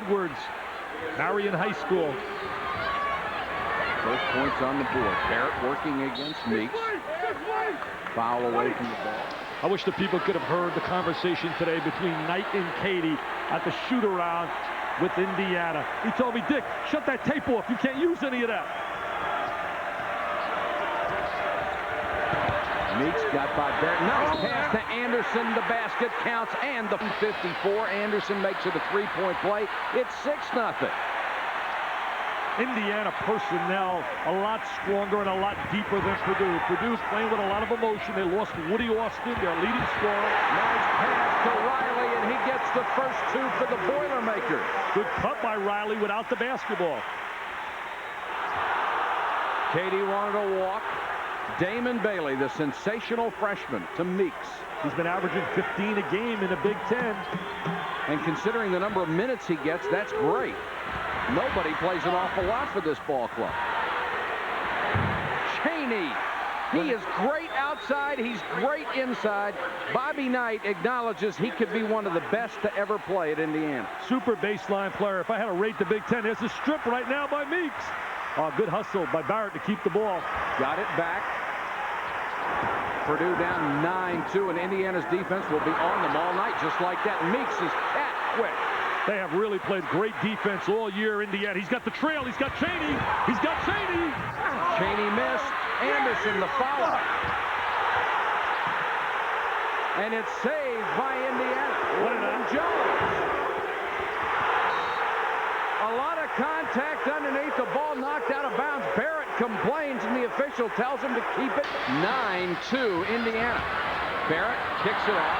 Edwards, Marion High School. First points on the board. Barrett working against Meeks. Foul away from the ball. I wish the people could have heard the conversation today between Knight and Katie at the shoot-around with Indiana. He told me, Dick, shut that tape off. You can't use any of that. Meeks got by Barrett. Nice pass to Anderson. The basket counts, and the 54. Anderson makes it a three-point play. It's 6-0. Indiana personnel a lot stronger and a lot deeper than Purdue. Purdue's playing with a lot of emotion. They lost Woody Austin, their leading scorer. Nice pass to Riley, and he gets the first two for the Boilermakers. Good cut by Riley without the basketball. Katie wanted a walk. Damon Bailey, the sensational freshman, to Meeks. He's been averaging 15 a game in the Big Ten. And considering the number of minutes he gets, that's great. Nobody plays an awful lot for this ball club. Chaney. He is great outside. He's great inside. Bobby Knight acknowledges he could be one of the best to ever play at Indiana. Super baseline player. If I had to rate the Big Ten, there's a strip right now by Meeks. Good hustle by Barrett to keep the ball. Got it back. Purdue down 9-2, and Indiana's defense will be on them all night just like that. Meeks is cat quick. They have really played great defense all year, Indiana. He's got the trail. He's got Chaney. He's got Chaney. Chaney missed. Anderson the foul. And it's saved by Indiana. Lyndon Jones. A lot of contact underneath. The ball knocked out of bounds. Barrett complains, and the official tells him to keep it. 9-2 Indiana. Barrett kicks it off.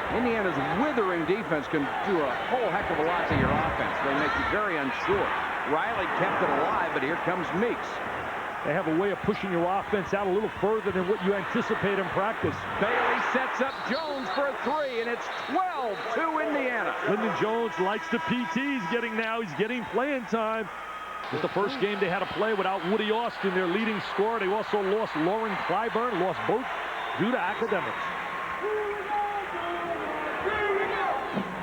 Indiana's withering defense can do a whole heck of a lot to your offense. They make you very unsure. Riley kept it alive, but here comes Meeks. They have a way of pushing your offense out a little further than what you anticipate in practice. Bailey sets up Jones for a three, and it's 12-2 Indiana. Lyndon Jones likes the PT he's getting now. He's getting playing time. It was the first game they had to play without Woody Austin, their leading scorer. They also lost Lauren Clyburn, lost both due to academics.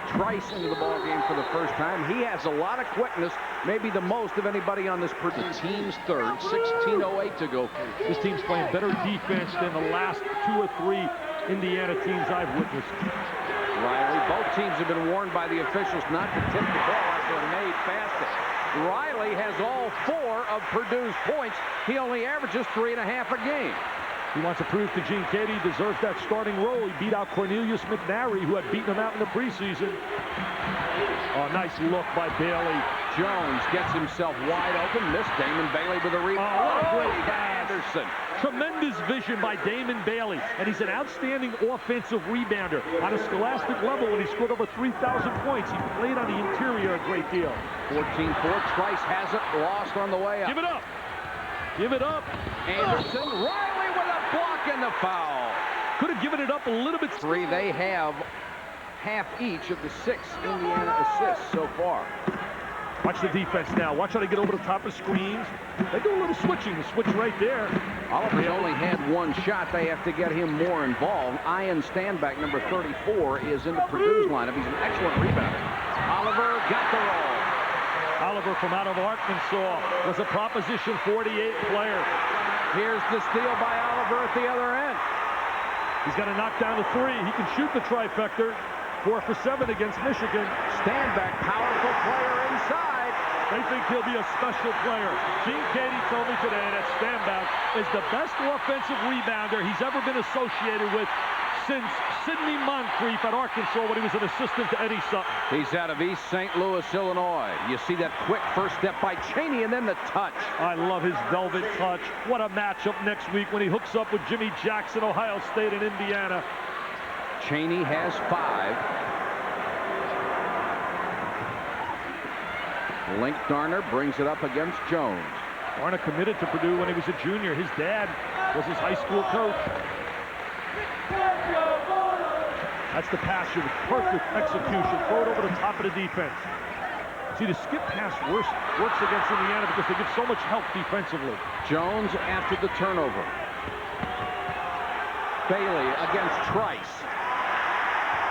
Trice into the ball game for the first time. He has a lot of quickness, maybe the most of anybody on this Purdue. The team's third, 16:08 to go. This team's playing better defense than the last 2 or 3 Indiana teams I've witnessed. Riley, both teams have been warned by the officials not to tip the ball after a made basket. Riley has all 4 of Purdue's points. He only averages 3.5 a game. He wants to prove to Gene Katie he deserves that starting role. He beat out Cornelius McNary, who had beaten him out in the preseason. Oh, nice look by Bailey. Jones gets himself wide open. Missed. Damon Bailey with a rebound. What a great pass. Anderson. Tremendous vision by Damon Bailey. And he's an outstanding offensive rebounder. On a scholastic level, when he scored over 3,000 points, he played on the interior a great deal. 14-4. Trice has it. Lost on the way up. Give it up. Give it up. Anderson. Riley with a block and the foul. Could have given it up a little bit. 3. They have half each of the 6 Indiana assists so far. Watch the defense now. Watch how they get over the top of screens. They do a little switching. The switch right there. Oliver's only had 1 shot. They have to get him more involved. Ian Standback, number 34, is in the Purdue's lineup. He's an excellent rebounder. Oliver got the roll. Oliver from out of Arkansas was a Proposition 48 player. Here's the steal by Oliver at the other end. He's got to knock down the 3. He can shoot the trifecta. 4 for 7 against Michigan. Standback, powerful player inside. They think he'll be a special player. Gene Katie told me today that Standback is the best offensive rebounder he's ever been associated with since Sidney Moncrief at Arkansas when he was an assistant to Eddie Sutton. He's out of East St. Louis, Illinois. You see that quick first step by Chaney and then the touch. I love his velvet touch. What a matchup next week when he hooks up with Jimmy Jackson, Ohio State and Indiana. Chaney has 5. Link Darner brings it up against Jones. Darner committed to Purdue when he was a junior. His dad was his high school coach. That's the pass with perfect execution. Throw it over the top of the defense. See, the skip pass works against Indiana because they give so much help defensively. Jones after the turnover. Bailey against Trice.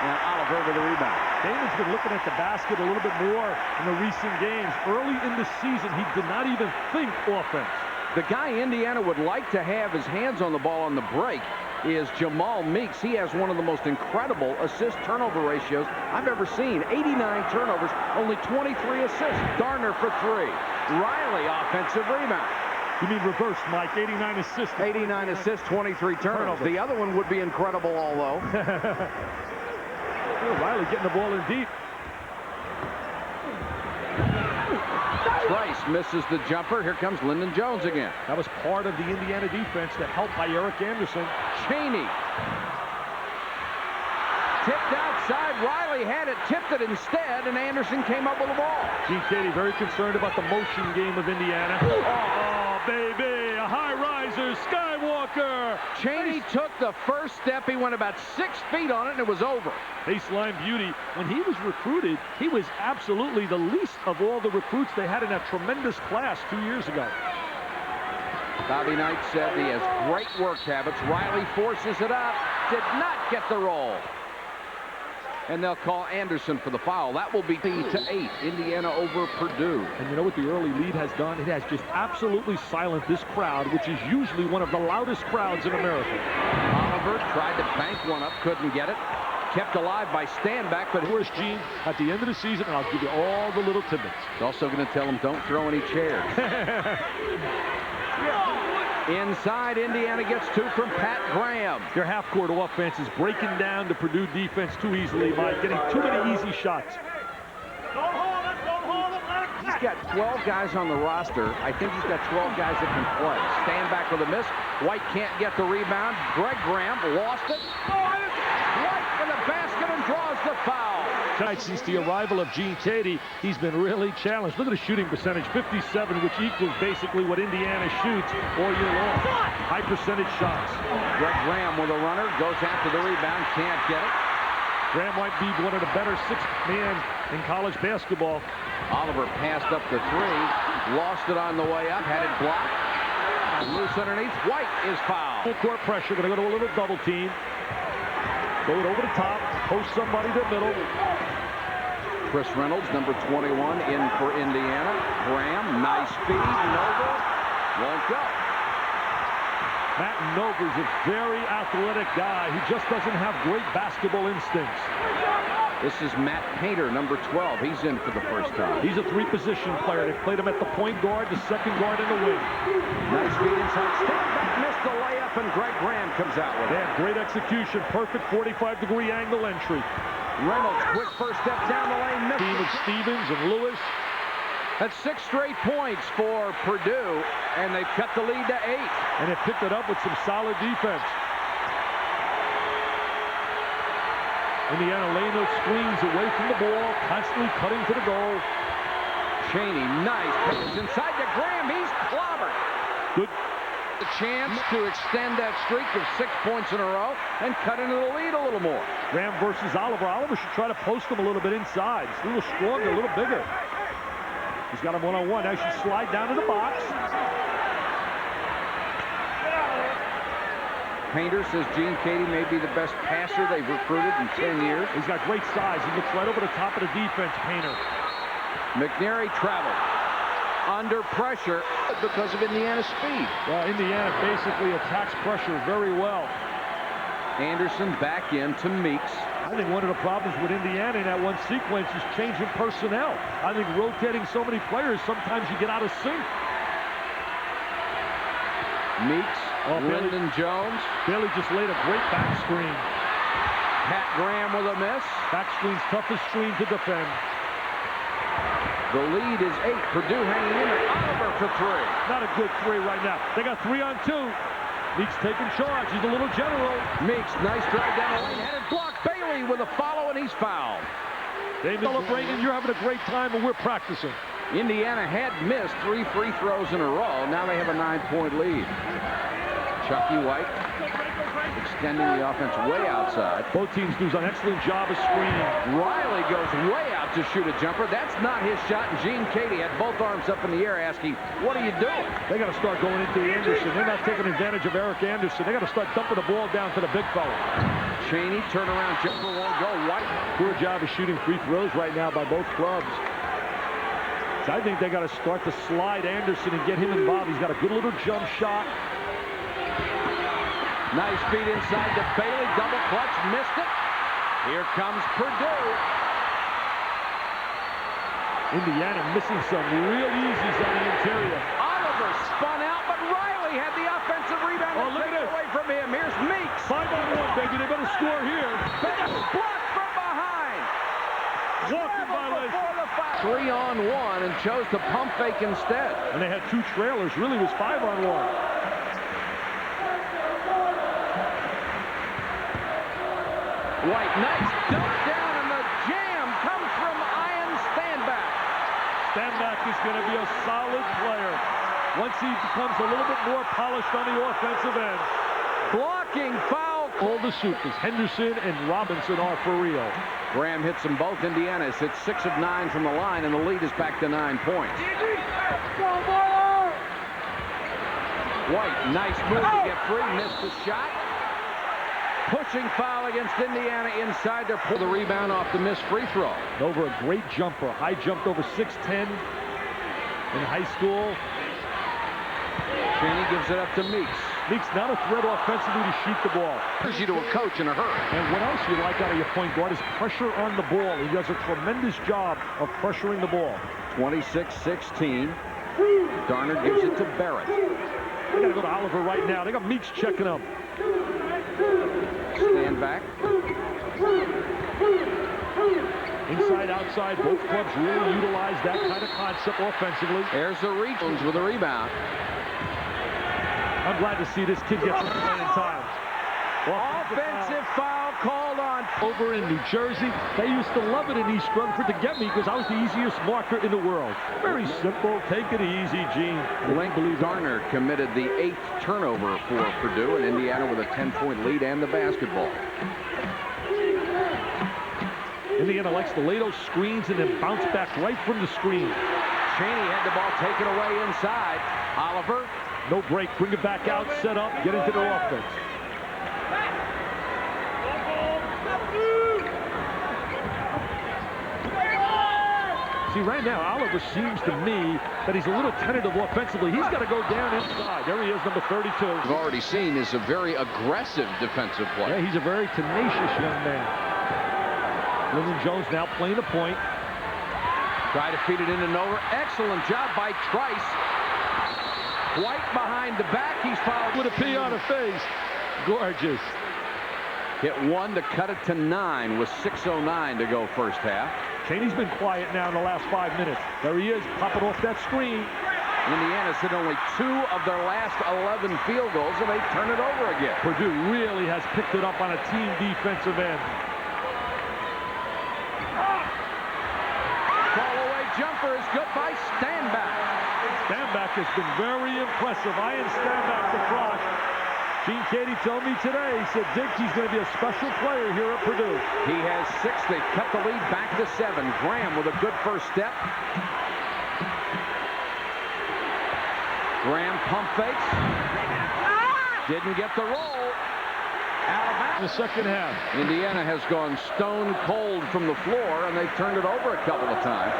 And Oliver with the rebound. Damon's been looking at the basket a little bit more in the recent games. Early in the season, he did not even think offense. The guy Indiana would like to have his hands on the ball on the break is Jamal Meeks. He has one of the most incredible assist-turnover ratios I've ever seen. 89 turnovers, only 23 assists. Darner for 3. Riley, offensive rebound. You mean reverse, Mike? 89 assists. 89 assists, 23 turnovers. The other one would be incredible, although. Riley getting the ball in deep. Trice misses the jumper. Here comes Lyndon Jones again. That was part of the Indiana defense that helped by Eric Anderson. Cheney. Tipped outside. Riley had it, tipped it instead, and Anderson came up with the ball. Gene Katie very concerned about the motion game of Indiana. Oh, baby, a high riser, Skywalker. Cheney took the first step. He went about 6 feet on it, and it was over. Baseline beauty. When he was recruited, he was absolutely the least of all the recruits they had in that tremendous class 2 years ago. Bobby Knight said he has great work habits. Riley forces it up. Did not get the roll. And they'll call Anderson for the foul. That will be 8-8. Indiana over Purdue. And you know what the early lead has done? It has just absolutely silenced this crowd, which is usually one of the loudest crowds in America. Oliver tried to bank one up, couldn't get it. Kept alive by Standback, but where's Gene at the end of the season? And I'll give you all the little tidbits. He's also going to tell him don't throw any chairs. Inside, Indiana gets 2 from Pat Graham. Their half-court offense is breaking down the Purdue defense too easily, Mike, getting too many easy shots. He's got 12 guys on the roster. I think he's got 12 guys that can play. Standback with a miss. White can't get the rebound. Greg Graham lost it. White in the basket and draws the foul. Tonight, since the arrival of Gene Katie, he's been really challenged. Look at the shooting percentage, 57, which equals basically what Indiana shoots all year long. High percentage shots. Greg Graham with a runner, goes after the rebound, can't get it. Graham might be one of the better sixth men in college basketball. Oliver passed up the 3, lost it on the way up, had it blocked. Loose underneath, White is fouled. Full court pressure, going to go to a little double team. Go it over the top, post somebody to the middle. Chris Reynolds, number 21, in for Indiana. Graham, nice feed. Nova won't go. Matt Nova's a very athletic guy. He just doesn't have great basketball instincts. This is Matt Painter, number 12. He's in for the first time. He's a 3-position player. They played him at the point guard, the second guard, and the wing. Nice feed inside. Standback missed the layup, and Greg Graham comes out with it. They had great execution. Perfect 45-degree angle entry. Reynolds, quick first step down the lane. Missed team of Stevens and Lewis. That's 6 straight points for Purdue, and they've cut the lead to 8. And they picked it up with some solid defense. Indiana laying those screens away from the ball, constantly cutting to the goal. Cheney, nice pass inside to Graham. He's clobbered. Good. The chance to extend that streak of 6 points in a row and cut into the lead a little more. Graham versus Oliver. Oliver should try to post him a little bit inside. He's a little stronger, a little bigger. He's got him one-on-one. Now he should slide down to the box. Painter says Gene Katie may be the best passer they've recruited in 10 years. He's got great size. He looks right over the top of the defense, Painter. McNary traveled under pressure because of Indiana's speed. Well, Indiana basically attacks pressure very well. Anderson back in to Meeks. I think one of the problems with Indiana in that one sequence is changing personnel. I think rotating so many players, sometimes you get out of sync. Meeks, Lyndon Jones. Bailey just laid a great back screen. Pat Graham with a miss. Back screen's toughest screen to defend. The lead is 8. Purdue hanging in there. Oliver for 3. Not a good 3 right now. They got 3 on 2. Meeks taking charge. He's a little general. Meeks, nice drive down the lane. Had it blocked. Bailey with a follow, and he's fouled. They celebrating. You're having a great time, and we're practicing. Indiana had missed 3 free throws in a row. Now they have a 9-point lead. Chucky White extending the offense way outside. Both teams do an excellent job of screening. Riley goes way out to shoot a jumper. That's not his shot, and Gene Katie had both arms up in the air asking, what are you doing? They got to start going into Anderson. They're not taking advantage of Eric Anderson. They got to start dumping the ball down to the big fella. Cheney, turnaround jumper won't go. White. Poor job of shooting free throws right now by both clubs. So I think they got to start to slide Anderson and get him involved. He's got a good little jump shot. Nice feed inside to Bailey. Double clutch. Missed it. Here comes Purdue. Indiana missing some real easies on the interior. Oliver spun out, but Riley had the offensive rebound. Oh, look at this. Away from him. Here's Meeks. 5-on-1, baby. They better score here. Blocked from behind. Walking violation. 3-on-1 and chose to pump fake instead. And they had two trailers. Really was 5-on-1. White, nice dunk down, and the jam comes from Ian Standback. Standback is going to be a solid player once he becomes a little bit more polished on the offensive end. Blocking foul. All the shooters, Henderson and Robinson, all for real. Graham hits them both. Indiana is hit 6 of 9 from the line, and the lead is back to 9 points. White, nice move to get free, missed the shot. Pushing foul against Indiana inside. They're pull the rebound off the missed free throw. Over a great jumper. High jumped over 6'10" in high school. Cheney gives it up to Meeks. Meeks not a threat offensively to shoot the ball. Brings you to a coach in a hurry. And what else you like out of your point guard is pressure on the ball. He does a tremendous job of pressuring the ball. 26-16. Darner gives it to Barrett. They got to go to Oliver right now. They got Meeks checking him. Stand back. Inside, outside, both clubs really utilize that kind of concept offensively. There's the reach with a rebound. I'm glad to see this kid get some playing time. Offensive foul called on. Over in New Jersey, they used to love it in East Rutherford to get me because I was the easiest marker in the world. Very simple. Take it easy, Gene. Darner committed the 8th turnover for Purdue, and Indiana with a 10-point lead and the basketball. Indiana likes to lay those screens and then bounce back right from the screen. Cheney had the ball taken away inside. Oliver. No break. Bring it back out, set up, get into their offense. See, right now, Oliver seems to me that he's a little tentative offensively. He's got to go down inside. There he is, number 32. We've already seen is a very aggressive defensive player. Yeah, he's a very tenacious young man. Lyndon Jones now playing the point. Try to feed it into Nover. Excellent job by Trice. White behind the back. He's fouled with a P on the face. Gorgeous. Hit one to cut it to 9 with 6:09 to go first half. Cheney's been quiet now in the last 5 minutes. There he is, popping off that screen. Indiana's hit only 2 of their last 11 field goals, and they turn it over again. Purdue really has picked it up on a team defensive end. Fall-away jumper is good by Standback. Standback has been very impressive. Ian Standback, the Frosh. Gene Katie told me today, he said, Dick, he's going to be a special player here at Purdue. He has 6. They cut the lead back to 7. Graham with a good first step. Graham pump fakes. Didn't get the roll. Alabama. In the second half. Indiana has gone stone cold from the floor, and they've turned it over a couple of times.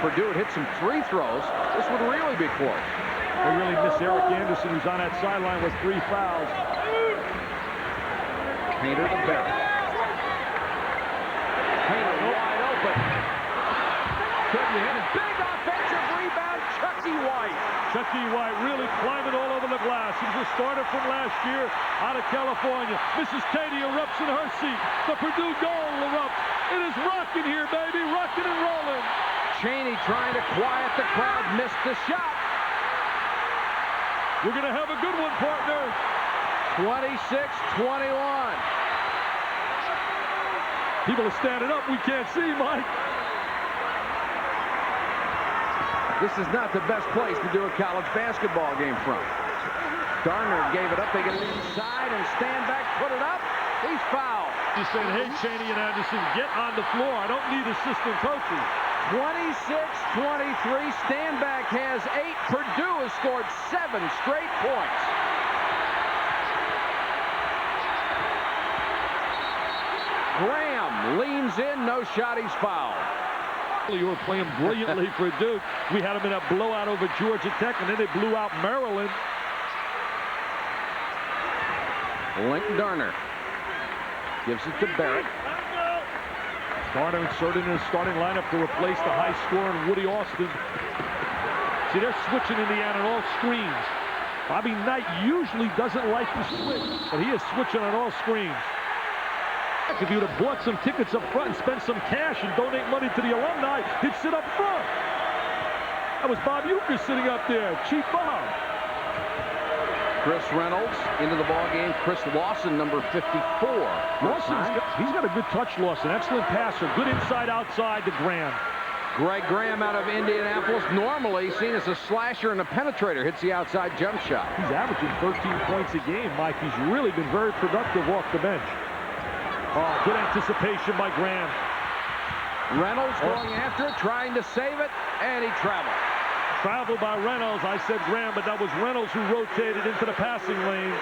Purdue had hit some free throws. This would really be close. They really miss Eric Anderson, who's on that sideline with 3 fouls. Painter to Barrett. Painter wide open. Couldn't hit it. Big offensive rebound, Chucky White. Chucky White really climbing all over the glass. He was a starter from last year out of California. Mrs. Katie erupts in her seat. The Purdue goal erupts. It is rocking here, baby. Rocking and rolling. Cheney trying to quiet the crowd. Missed the shot. We're going to have a good one, partner. 26-21. People are standing up. We can't see, Mike. This is not the best place to do a college basketball game from. Darner gave it up. They get it inside, and Standback put it up. He's fouled. He's saying, hey, Cheney and Anderson, get on the floor. I don't need assistant coaching. 26-23. Standback has 8. Purdue has scored 7 straight points. Graham leans in, no shot, he's fouled. You were playing brilliantly for Duke. We had them in a blowout over Georgia Tech, and then they blew out Maryland. Darner gives it to Barrett. Darner inserted in his starting lineup to replace the high scorer Woody Austin. See, they're switching Indiana on all screens. Bobby Knight usually doesn't like to switch, but he is switching on all screens. If you would have bought some tickets up front and spent some cash and donate money to the alumni, he'd sit up front. That was Bob Uecker sitting up there, Chief Bob. Chris Reynolds into the ball game. Chris Lawson, number 54. He's got a good touch, Lawson. Excellent passer. Good inside, outside to Graham. Greg Graham out of Indianapolis, normally seen as a slasher and a penetrator, hits the outside jump shot. He's averaging 13 points a game, Mike. He's really been very productive off the bench. Oh, good anticipation by Graham. Reynolds going after it, trying to save it, and he traveled. Traveled by Reynolds. I said Graham, but that was Reynolds who rotated into the passing lane.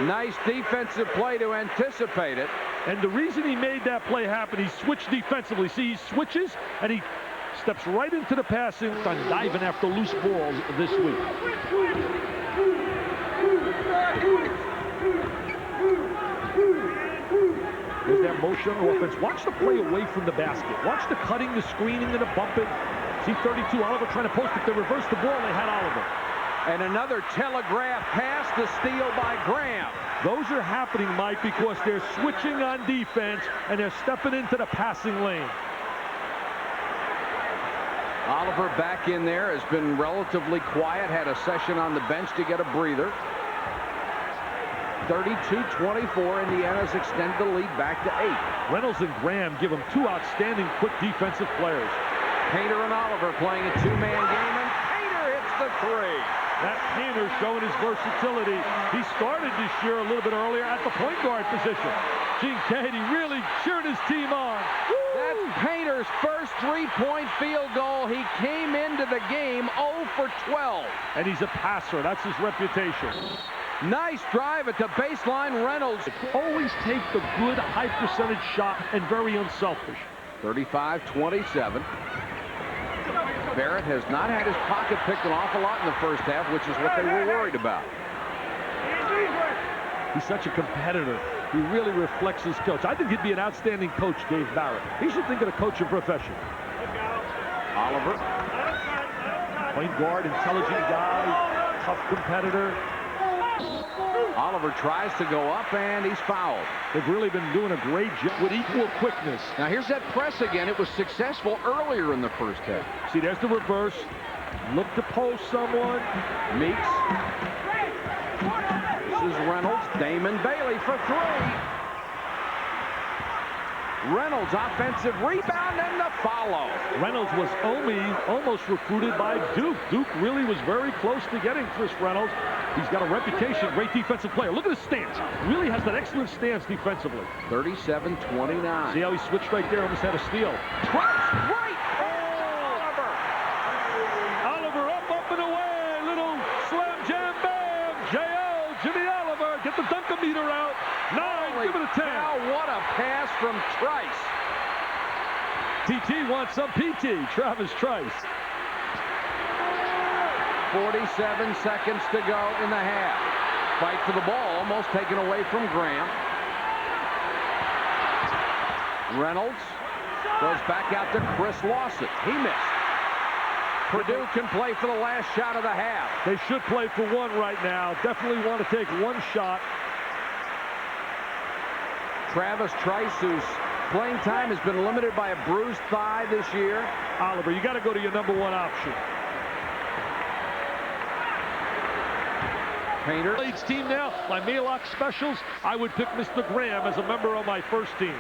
Nice defensive play to anticipate it. And the reason he made that play happen, he switched defensively. See, he switches, and he steps right into the passing, diving after loose balls this week. There's that motion on offense. Watch the play away from the basket. Watch the cutting, the screening, and the bumping. See 32, Oliver trying to post it. They reversed the ball. They had Oliver. And another telegraph pass, the steal by Graham. Those are happening, Mike, because they're switching on defense, and they're stepping into the passing lane. Oliver back in there, has been relatively quiet, had a session on the bench to get a breather. 32-24, Indiana's extended the lead back to 8. Reynolds and Graham give them two outstanding quick defensive players. Painter and Oliver playing a two-man game, and Painter hits the three. That Painter showing his versatility. He started this year a little bit earlier at the point guard position. Gene Katie really cheered his team on. Woo! That's Painter's first three-point field goal. He came into the game 0 for 12. And he's a passer. That's his reputation. Nice drive at the baseline. Reynolds always take the good high percentage shot and very unselfish. 35-27. Barrett has not had his pocket picked an awful lot in the first half, which is what they were worried about. He's such a competitor. He really reflects his coach. I think he'd be an outstanding coach, Dave Barrett. He should think of the coaching profession. Oliver. Point guard, intelligent guy, tough competitor. Oliver tries to go up, and he's fouled. They've really been doing a great job with equal quickness. Now here's that press again. It was successful earlier in the first half. See, there's the reverse. Look to post someone. Meeks. This is Reynolds. Damon Bailey for three. Reynolds offensive rebound and the follow. Reynolds was almost recruited by Duke. Duke really was very close to getting Chris Reynolds. He's got a reputation, great defensive player. Look at his stance. Really has that excellent stance defensively. 37-29. See how he switched right there, almost had a steal. Cross right. Oliver. Oliver up and away. Little slam jam bam. J.O. Jimmy Oliver. Get the dunkometer out. 9, give it a 10. Now what a pass from Trice. TT wants some PT. Travis Trice. 47 seconds to go in the half. Fight for the ball, almost taken away from Graham. Reynolds goes back out to Chris Lawson. He missed. Purdue can play for the last shot of the half. They should play for one right now. Definitely want to take one shot. Travis Trice, whose playing time has been limited by a bruised thigh this year. Oliver, you got to go to your number one option. Painter. Leads team now. My Maalox specials, I would pick Mr. Graham as a member of my first team.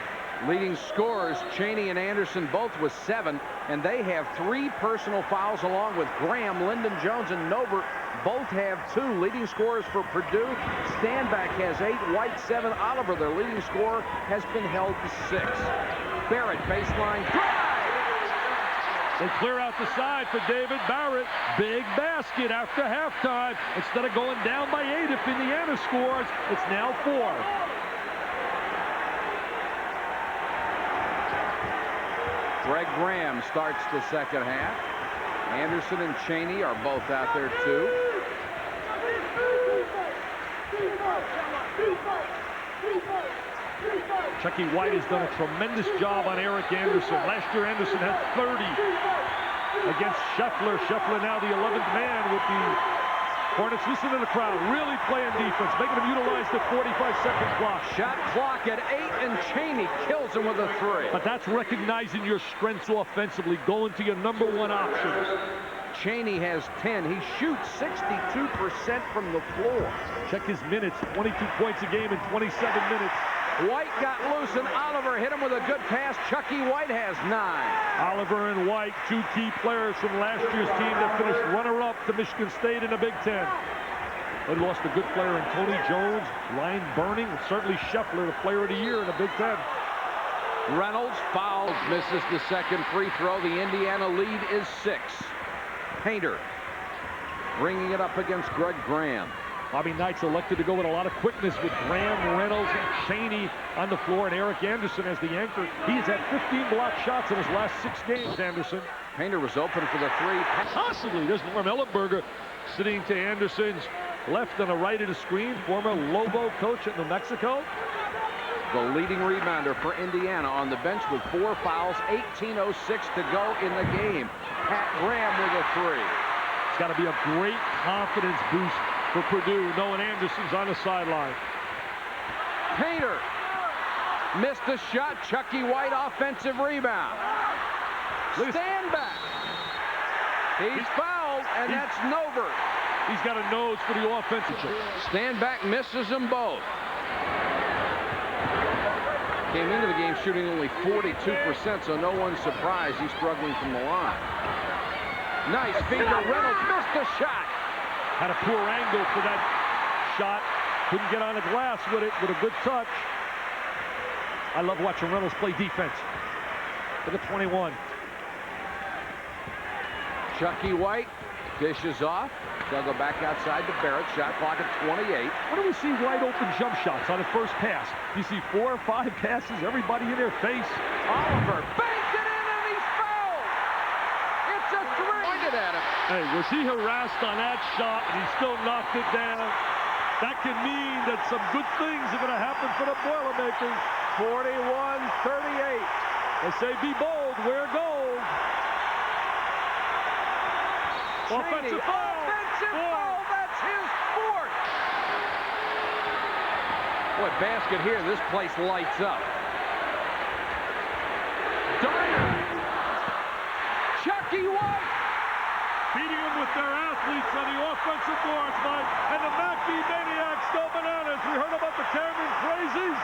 Leading scorers, Chaney and Anderson, both with 7, and they have 3 personal fouls along with Graham, Lyndon Jones, and Nover. Both have 2. Leading scorers for Purdue, Standback has 8, White 7, Oliver, their leading scorer, has been held to 6. Barrett, baseline drive. They clear out the side for David Barrett. Big basket after halftime. Instead of going down by 8 if Indiana scores, it's now 4. Greg Graham starts the second half. Anderson and Cheney are both out there too. Chucky White has done a tremendous job on Eric Anderson. Last year, Anderson had 30 against Scheffler. Scheffler now the 11th man with the Hornets. Listen to the crowd, really playing defense, making them utilize the 45-second clock. Shot clock at 8, and Cheney kills him with a 3. But that's recognizing your strengths offensively, going to your number one options. Cheney has 10. He shoots 62% from the floor. Check his minutes, 22 points a game in 27 minutes. White got loose, and Oliver hit him with a good pass. Chucky White has 9. Oliver and White, two key players from last year's team that finished runner-up to Michigan State in the Big Ten. They lost a good player in Tony Jones, Ryan Burning, certainly Scheffler, the player of the year in the Big Ten. Reynolds fouls, misses the second free throw. The Indiana lead is 6. Painter bringing it up against Greg Graham. Bobby Knight's elected to go with a lot of quickness with Graham, Reynolds, and Cheney on the floor, and Eric Anderson as the anchor. He's had 15 block shots in his last 6 games, Anderson. Painter was open for the 3. Possibly. There's Norm Ellenberger sitting to Anderson's left on the right of the screen, former Lobo coach at New Mexico. The leading rebounder for Indiana on the bench with 4 fouls, 18:06 to go in the game. Pat Graham with a 3. It's got to be a great confidence boost for Purdue, knowing Anderson's on the sideline. Painter missed the shot. Chucky White offensive rebound. Stand back. He's fouled, and that's Novert. He's got a nose for the offensive. Stand back misses them both. Came into the game shooting only 42%, so no one's surprised he's struggling from the line. Nice feed to Reynolds. Missed the shot. Had a poor angle for that shot. Couldn't get on the glass with it with a good touch. I love watching Reynolds play defense. To the 21. Chucky White dishes off. They'll go back outside to Barrett. Shot clock at 28. When do we see wide open jump shots on the first pass? You see 4 or 5 passes, everybody in their face. Oliver banked it in, and he's fouled. It's a 3. Pointed at him. Hey, was he harassed on that shot and he still knocked it down? That can mean that some good things are going to happen for the Boilermakers. 41-38. They say be bold, wear gold. Offensive foul. Offensive foul. That's his 4th. Boy, basket here. This place lights up. Dyer. Chucky White. Beating them with their athletes on the offensive boards, Mike. And the Mackey Maniacs go bananas. We heard about the Cameron Crazies.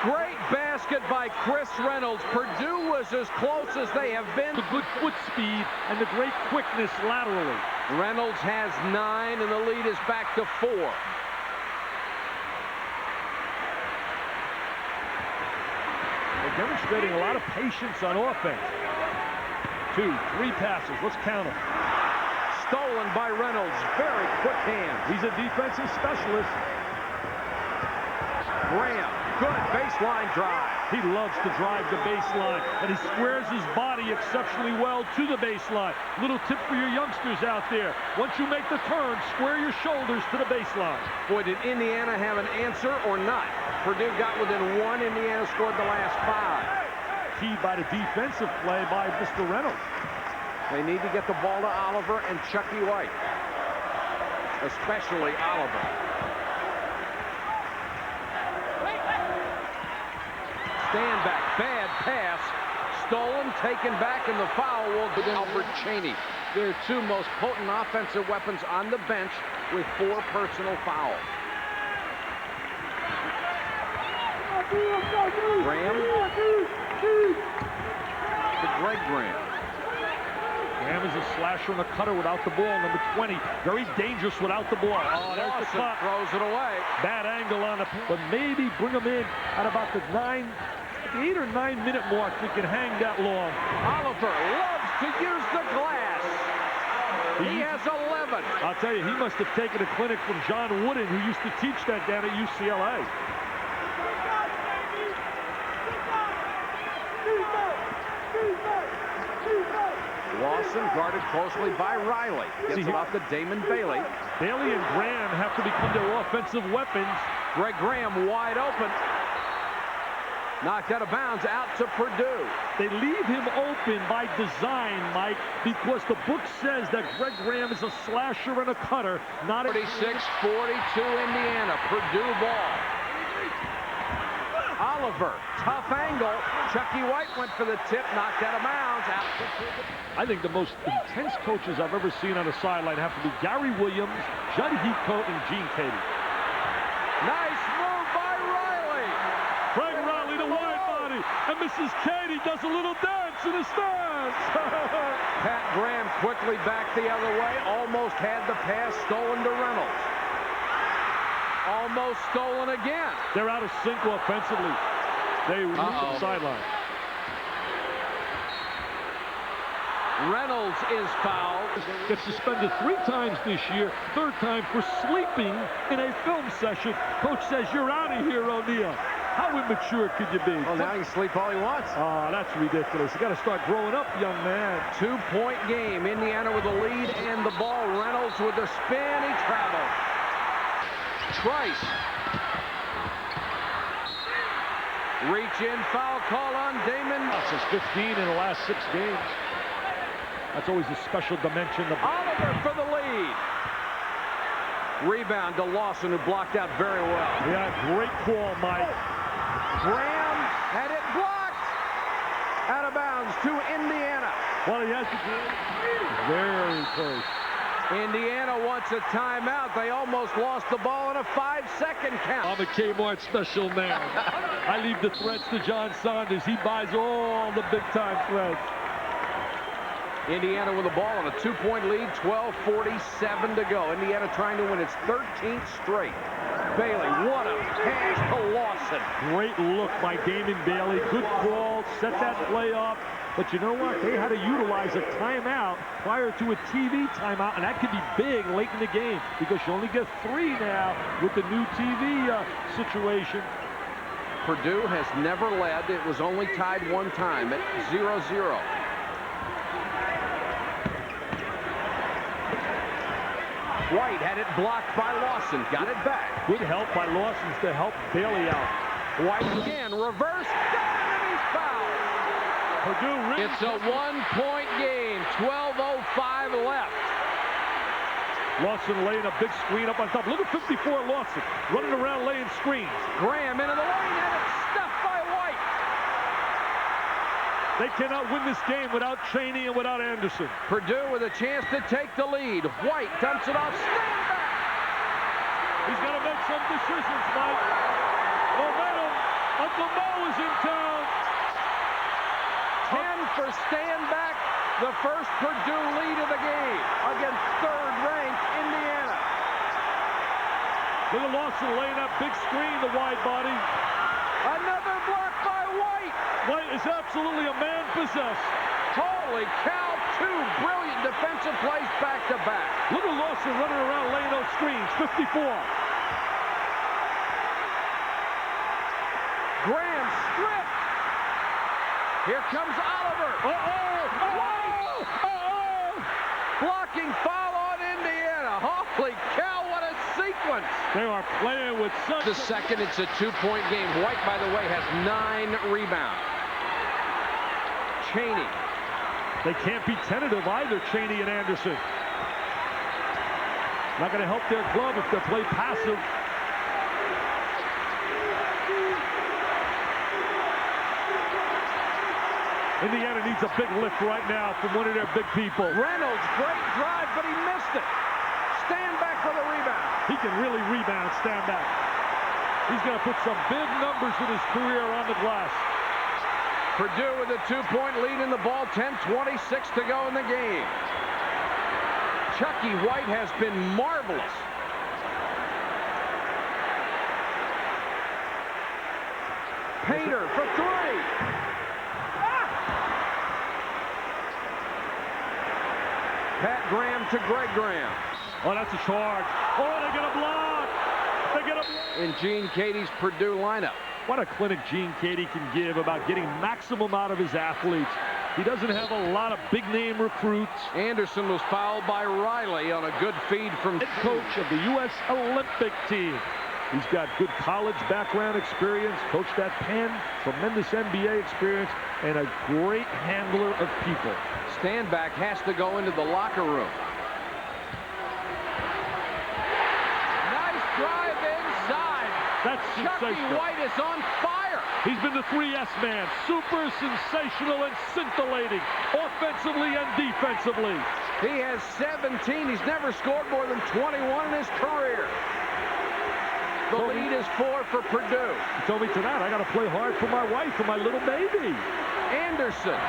Great basket by Chris Reynolds. Purdue was as close as they have been. The good foot speed and the great quickness laterally. Reynolds has 9, and the lead is back to 4. They're demonstrating a lot of patience on offense. 2, 3 passes. Let's count them. Stolen by Reynolds. Very quick hands. He's a defensive specialist. Graham. Good baseline drive. He loves to drive the baseline, and he squares his body exceptionally well to the baseline. Little tip for your youngsters out there. Once you make the turn, square your shoulders to the baseline. Boy, did Indiana have an answer or not? Purdue got within 1. Indiana scored the last 5. Key by the defensive play by Mr. Reynolds. They need to get the ball to Oliver and Chucky White, especially Oliver. Stand back, bad pass, stolen, taken back, and the foul will be Albert Cheney. Their 2 most potent offensive weapons on the bench with 4 personal fouls. Graham to Greg Graham. Graham is a slasher and a cutter without the ball. Number 20, very dangerous without the ball. Oh, there's the cut. Throws it away. Bad angle on it, but maybe bring him in at about the 8 or 9 minute mark. We can hang that long. Oliver loves to use the glass. He has 11. I'll tell you, he must have taken a clinic from John Wooden, who used to teach that down at UCLA. Lawson guarded closely by Riley. Gets it off to Damon Bailey. Bailey and Graham have to become their offensive weapons. Greg Graham wide open. Knocked out of bounds, out to Purdue. They leave him open by design, Mike, because the book says that Greg Graham is a slasher and a cutter, not a... 46-42 Indiana. Purdue ball. Oliver, tough angle. Chucky White went for the tip, knocked out of bounds. Out to Purdue. I think the most intense coaches I've ever seen on a sideline have to be Gary Williams, Judd Heathcote, and Gene Katie. Nice move by Riley. Frank Riley, the wide body, and Mrs. Katie does a little dance in the stands. Pat Graham quickly back the other way. Almost had the pass stolen to Reynolds. Almost stolen again. They're out of sync offensively. They reach the sideline. Reynolds is fouled. Gets suspended 3 times this year, 3rd time for sleeping in a film session. Coach says, you're out of here, O'Neal. How immature could you be? Well, now he can sleep all he wants. Oh, that's ridiculous. You got to start growing up, young man. 2-point game. Indiana with the lead and the ball. Reynolds with the spin. He traveled. Trice. Reach in, foul call on Damon. Since 15 in the last 6 games. That's always a special dimension. Oliver for the lead. Rebound to Lawson, who blocked out very well. Yeah, great call, Mike. Graham had it blocked. Out of bounds to Indiana. Well, he has to do very close. Indiana wants a timeout. They almost lost the ball in a 5-second count. I'm a Kmart special man. I leave the threats to John Saunders. He buys all the big-time threats. Indiana with the ball on a 2-point lead, 12:47 to go. Indiana trying to win its 13th straight. Bailey, what a pass to Lawson. Great look by Damon Bailey. Good call, set that play up. But you know what? They had to utilize a timeout prior to a TV timeout, and that could be big late in the game because you only get 3 now with the new TV situation. Purdue has never led. It was only tied 1 time at 0-0. White had it blocked by Lawson. Got it back. Good help by Lawson to help Bailey out. White again. Reverse. And he's fouled. Purdue. It's a 1-point game. 12:05 left. Lawson laying a big screen up on top. Look at 54 Lawson running around laying screens. Graham into the lane. And it's stuffed by White. They cannot win this game without Chaney and without Anderson. Purdue with a chance to take the lead. White dumps it off. Stand back. He's got to make some decisions, Mike. Momentum. Uncle Mo is in town. 10 for stand back. The first Purdue lead of the game against 3rd-ranked Indiana. Look at Lawson laying that big screen, the wide body. Another block by White. White is absolutely a man possessed. Holy cow, 2 brilliant defensive plays back-to-back. Look at Lawson running around laying those screens. 54. Graham stripped. Here comes Oliver. Blocking foul on Indiana. Holy cow, what a sequence. They are playing with such... The second, it's a 2-point game. White, by the way, has 9 rebounds. Chaney. They can't be tentative either, Chaney and Anderson. Not going to help their club if they play passive. Indiana needs a big lift right now from one of their big people. Reynolds, great drive, but he missed it. Stand back for the rebound. He can really rebound, stand back. He's going to put some big numbers in his career on the glass. Purdue with a 2-point lead in the ball, 10:26 to go in the game. Chucky White has been marvelous. Painter for 3. Pat Graham to Greg Graham. Oh, that's a charge. Oh, they get a block. They get a... In Gene Katie's Purdue lineup. What a clinic Gene Katie can give about getting maximum out of his athletes. He doesn't have a lot of big-name recruits. Anderson was fouled by Riley on a good feed from head coach of the U.S. Olympic team. He's got good college background experience, coached at Penn, tremendous NBA experience, and a great handler of people. Standback has to go into the locker room. Nice drive inside. That's Chucky sensational. White is on fire. He's been the 3S man. Super sensational and scintillating, offensively and defensively. He has 17. He's never scored more than 21 in his career. The lead is 4 for Purdue. He told me tonight I got to play hard for my wife and my little baby. Anderson.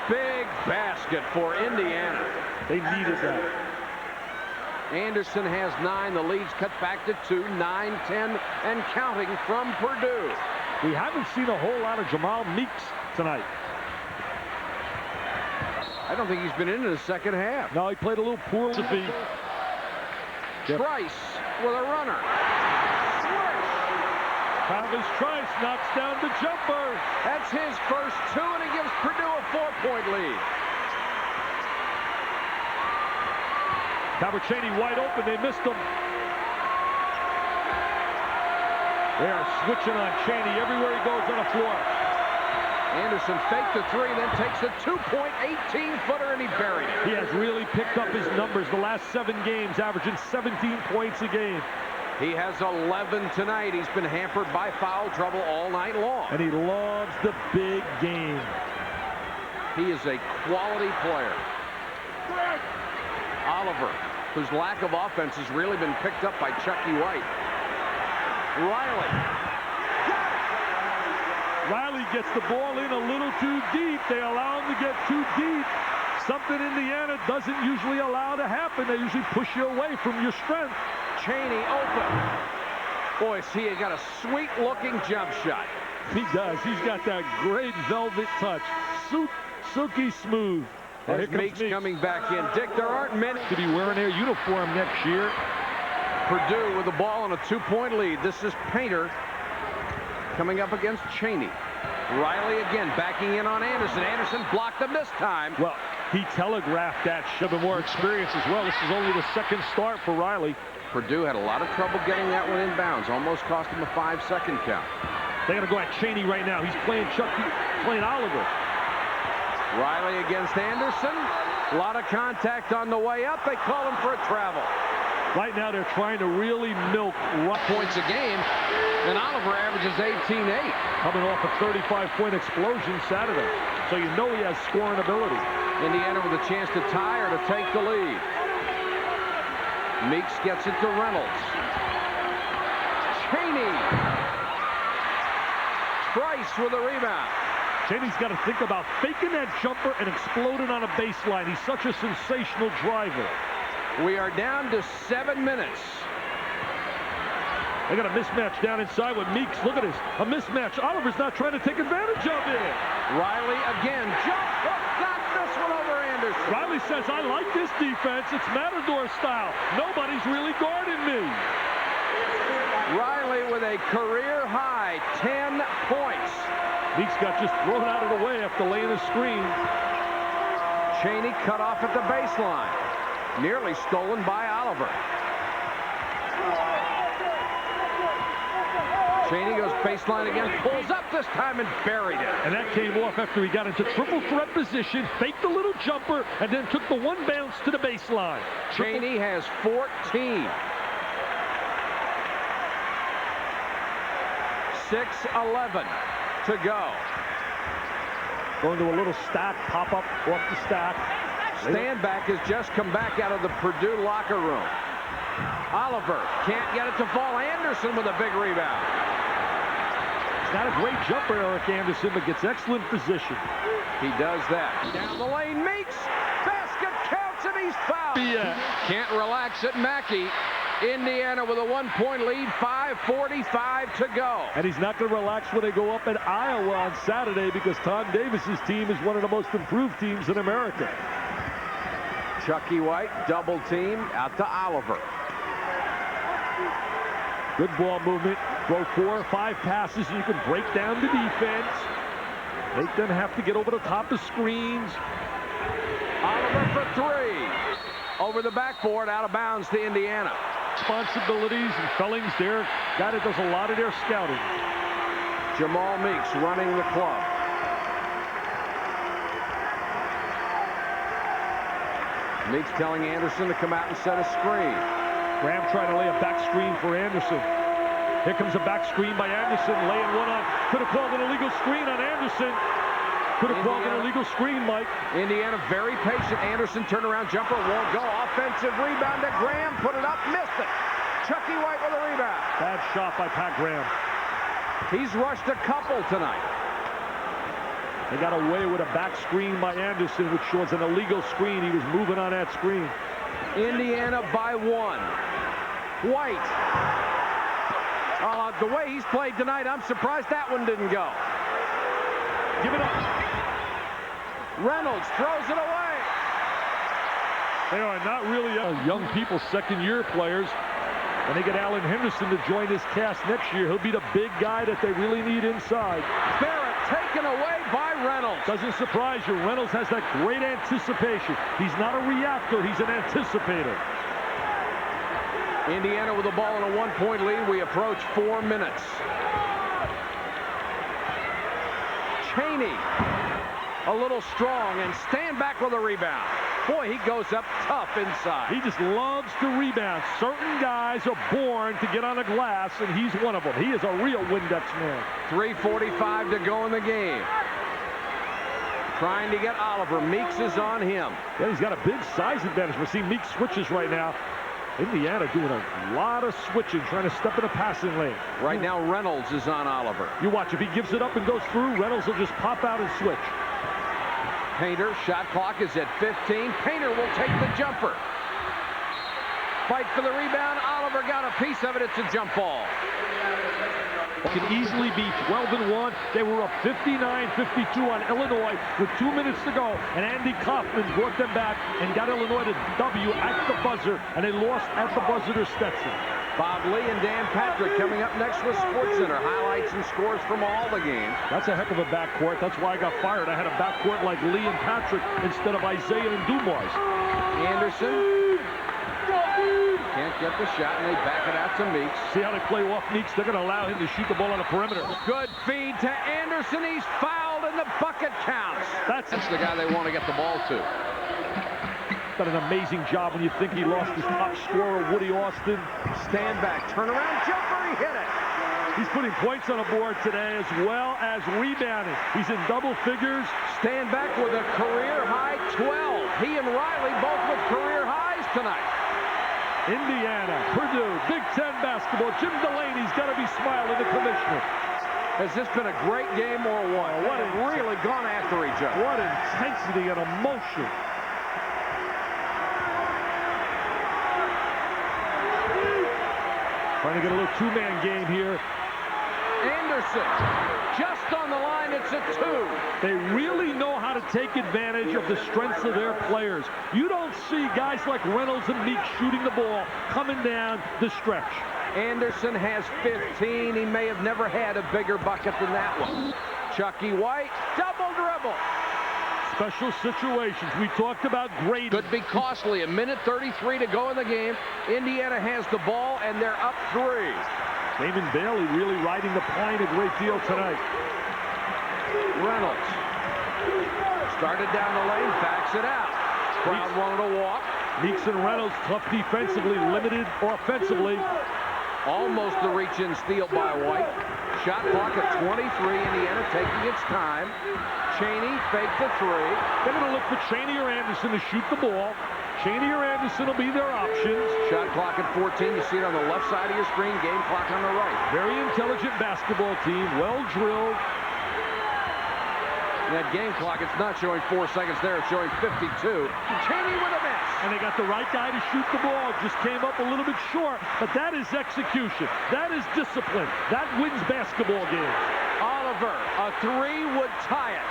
Big basket for Indiana. They needed that. Anderson has 9. The lead's cut back to 2, 9, 10, and counting from Purdue. We haven't seen a whole lot of Jamal Meeks tonight. I don't think he's been in the second half. No, he played a little poorly. Trice with a runner. Travis Trice knocks down the jumper. That's his first 2, and he gives Purdue a 4-point lead. Cheney wide open. They missed him. They are switching on Cheney everywhere he goes on the floor. Anderson faked the 3, then takes a 2-point 18-footer, and he buried it. He has really picked up his numbers the last 7 games, averaging 17 points a game. He has 11 tonight. He's been hampered by foul trouble all night long. And he loves the big game. He is a quality player. Oliver, whose lack of offense has really been picked up by Chucky White. Riley gets the ball in a little too deep. They allow him to get too deep. Something Indiana doesn't usually allow to happen. They usually push you away from your strength. Cheney open. Boy, he has got a sweet-looking jump shot. He does. He's got that great velvet touch. Silky smooth. There's Meeks coming back in. Dick, there aren't many to be wearing their uniform next year. Purdue with the ball on a 2-point lead. This is Painter coming up against Cheney. Riley again backing in on Anderson. Anderson blocked him this time. Well, he telegraphed that. Should have more experience as well. This is only the second start for Riley. Purdue had a lot of trouble getting that one inbounds. Almost cost him a 5-second count. They got to go at Cheney right now. He's playing Chucky, playing Oliver. Riley against Anderson. A lot of contact on the way up. They call him for a travel. Right now they're trying to really milk points a game, and Oliver averages 18-8. Coming off a 35-point explosion Saturday. So you know he has scoring ability. Indiana with a chance to tie or to take the lead. Meeks gets it to Reynolds. Cheney. Trice with a rebound. Cheney's got to think about faking that jumper and exploding on a baseline. He's such a sensational driver. We are down to 7 minutes. They got a mismatch down inside with Meeks. Look at this. A mismatch. Oliver's not trying to take advantage of it. Riley again. Jump hook. Got this one over Anderson. Riley says, I like this defense. It's Matador style. Nobody's really guarding me. Riley with a career high 10 points. Meeks got just thrown out of the way after laying a screen. Cheney cut off at the baseline. Nearly stolen by Oliver. Cheney goes baseline again, pulls up this time and buried it. And that came off after he got into triple threat position, faked the little jumper, and then took the one bounce to the baseline. Cheney has 14. 6:11 to go. Going to a little stack, pop up off the stack. Standback has just come back out of the Purdue locker room. Oliver can't get it to fall. Anderson with a big rebound. It's not a great jumper, Eric Anderson, but gets excellent position. He does that. Down the lane, Meeks. Basket counts, and he's fouled. Yeah. Can't relax at Mackey. Indiana with a 1-point lead, 5:45 to go. And he's not going to relax when they go up at Iowa on Saturday, because Tom Davis's team is one of the most improved teams in America. Chucky White, double team, out to Oliver. Good ball movement. Throw 4 or 5 passes, and you can break down the defense. They then have to get over the top of screens. Oliver for three. Over the backboard, out of bounds to Indiana. Responsibilities and Fellings there. Guy that does a lot of their scouting. Jamal Meeks running the club. Meeks telling Anderson to come out and set a screen. Graham trying to lay a back screen for Anderson. Here comes a back screen by Anderson, laying one on. Could have called an illegal screen on Anderson. Could have called an illegal screen, Mike. Indiana very patient. Anderson turnaround jumper won't go. Offensive rebound to Graham. Put it up, missed it. Chucky White with a rebound. Bad shot by Pat Graham. He's rushed a couple tonight. They got away with a back screen by Anderson, which was an illegal screen. He was moving on that screen. Indiana by one. White. The way he's played tonight, I'm surprised that one didn't go. Give it up. Reynolds throws it away. They are not really young people, second-year players. When they get Alan Henderson to join this cast next year, he'll be the big guy that they really need inside. Barrett taken away by Reynolds. Doesn't surprise you. Reynolds has that great anticipation. He's not a reactor. He's an anticipator. Indiana with the ball in a one-point lead. We approach 4 minutes. Cheney, a little strong, and stand back with a rebound. Boy, he goes up tough inside. He just loves to rebound. Certain guys are born to get on the glass, and he's one of them. He is a real Windex man. 3:45 to go in the game. Trying to get Oliver. Meeks is on him. Yeah, he's got a big size advantage. We're seeing Meeks switches right now. Indiana doing a lot of switching, trying to step in a passing lane. Right now, Reynolds is on Oliver. You watch. If he gives it up and goes through, Reynolds will just pop out and switch. Painter, shot clock is at 15. Painter will take the jumper. Fight for the rebound. Oliver got a piece of it. It's a jump ball. Can easily be 12-1. They were up 59-52 on Illinois with 2 minutes to go, and Andy Kaufman brought them back and got Illinois to W at the buzzer, and they lost at the buzzer to Stetson. Bob Lee and Dan Patrick coming up next with SportsCenter. Highlights and scores from all the games. That's a heck of a backcourt. That's why I got fired. I had a backcourt like Lee and Patrick instead of Isaiah and Dumas. Anderson can't get the shot, and they back it out to Meeks. See how they play off Meeks? They're going to allow him to shoot the ball on the perimeter. Good feed to Anderson. He's fouled, and the bucket counts. That's the guy they want to get the ball to. Done an amazing job when you think he lost his top scorer, Woody Austin. Stand back, turnaround jumper, he hit it. He's putting points on the board today as well as rebounding. He's in double figures. Stand back with a career-high 12. He and Riley both with career highs tonight. Indiana, Purdue, Big Ten basketball. Jim Delaney's got to be smiling, the commissioner. Has this been a great game or what? What has really gone after each other? What intensity and emotion. Trying to get a little two-man game here. Anderson, just on the line, it's a two. They really know how to take advantage of the strengths of their players. You don't see guys like Reynolds and Meeks shooting the ball coming down the stretch. Anderson has 15. He may have never had a bigger bucket than that one. Chucky White, double dribble. Special situations. We talked about Grady. Could be costly. A minute 33 to go in the game. Indiana has the ball, and they're up 3. Damon Bailey really riding the pine a great deal tonight. Reynolds started down the lane, backs it out. Crowd wanted to walk. Meeks and Reynolds tough defensively, limited offensively. Almost the reach-in steal by White. Shot clock at 23. Indiana taking its time. Cheney faked the 3. They're going to look for Cheney or Anderson to shoot the ball. Cheney or Anderson will be their options. Shot clock at 14. You see it on the left side of your screen. Game clock on the right. Very intelligent basketball team. Well drilled. That game clock, it's not showing 4 seconds there. It's showing 52. Cheney with a miss. And they got the right guy to shoot the ball. Just came up a little bit short. But that is execution. That is discipline. That wins basketball games. Oliver, a 3 would tie it.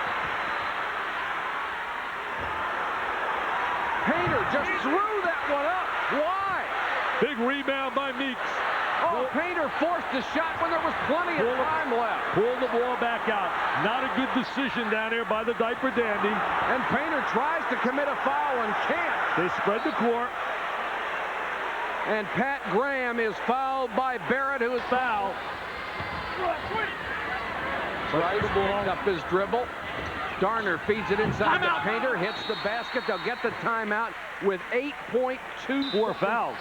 Painter just threw that one up. Why? Big rebound by Meeks. Oh, Oh, Painter forced the shot when there was plenty of time left. Pull the ball back out. Not a good decision down there by the diaper dandy. And Painter tries to commit a foul and can't. They spread the court. And Pat Graham is fouled by Barrett, who is fouled. Price picked up his dribble. Darner feeds it inside the Painter, hits the basket. They'll get the timeout with 8.24 fouls.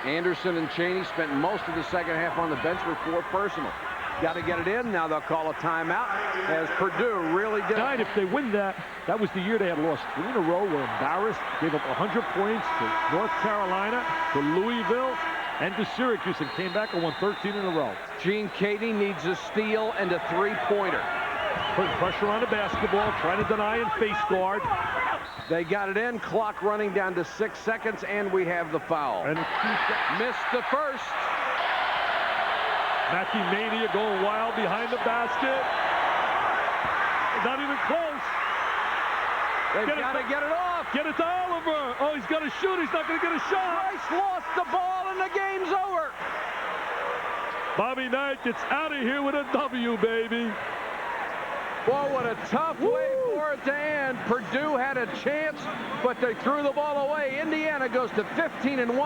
Anderson and Chaney spent most of the second half on the bench with 4 personal. Got to get it in. Now they'll call a timeout as Purdue really did. Tonight, if they win that was the year they had lost 3 in a row. Were embarrassed. Gave up 100 points to North Carolina, to Louisville, and to Syracuse, and came back and won 13 in a row. Gene Katie needs a steal and a 3-pointer. Putting pressure on the basketball, trying to deny and face guard. They got it in. Clock running down to 6 seconds, and we have the foul. And missed the first. Matthew Mania going wild behind the basket. Not even close. They've got to get it off. Get it to Oliver. Oh, he's going to shoot. He's not going to get a shot. Price lost the ball, and the game's over. Bobby Knight gets out of here with a W, baby. Well, what a tough way for it to end. Purdue had a chance, but they threw the ball away. Indiana goes to 15-1.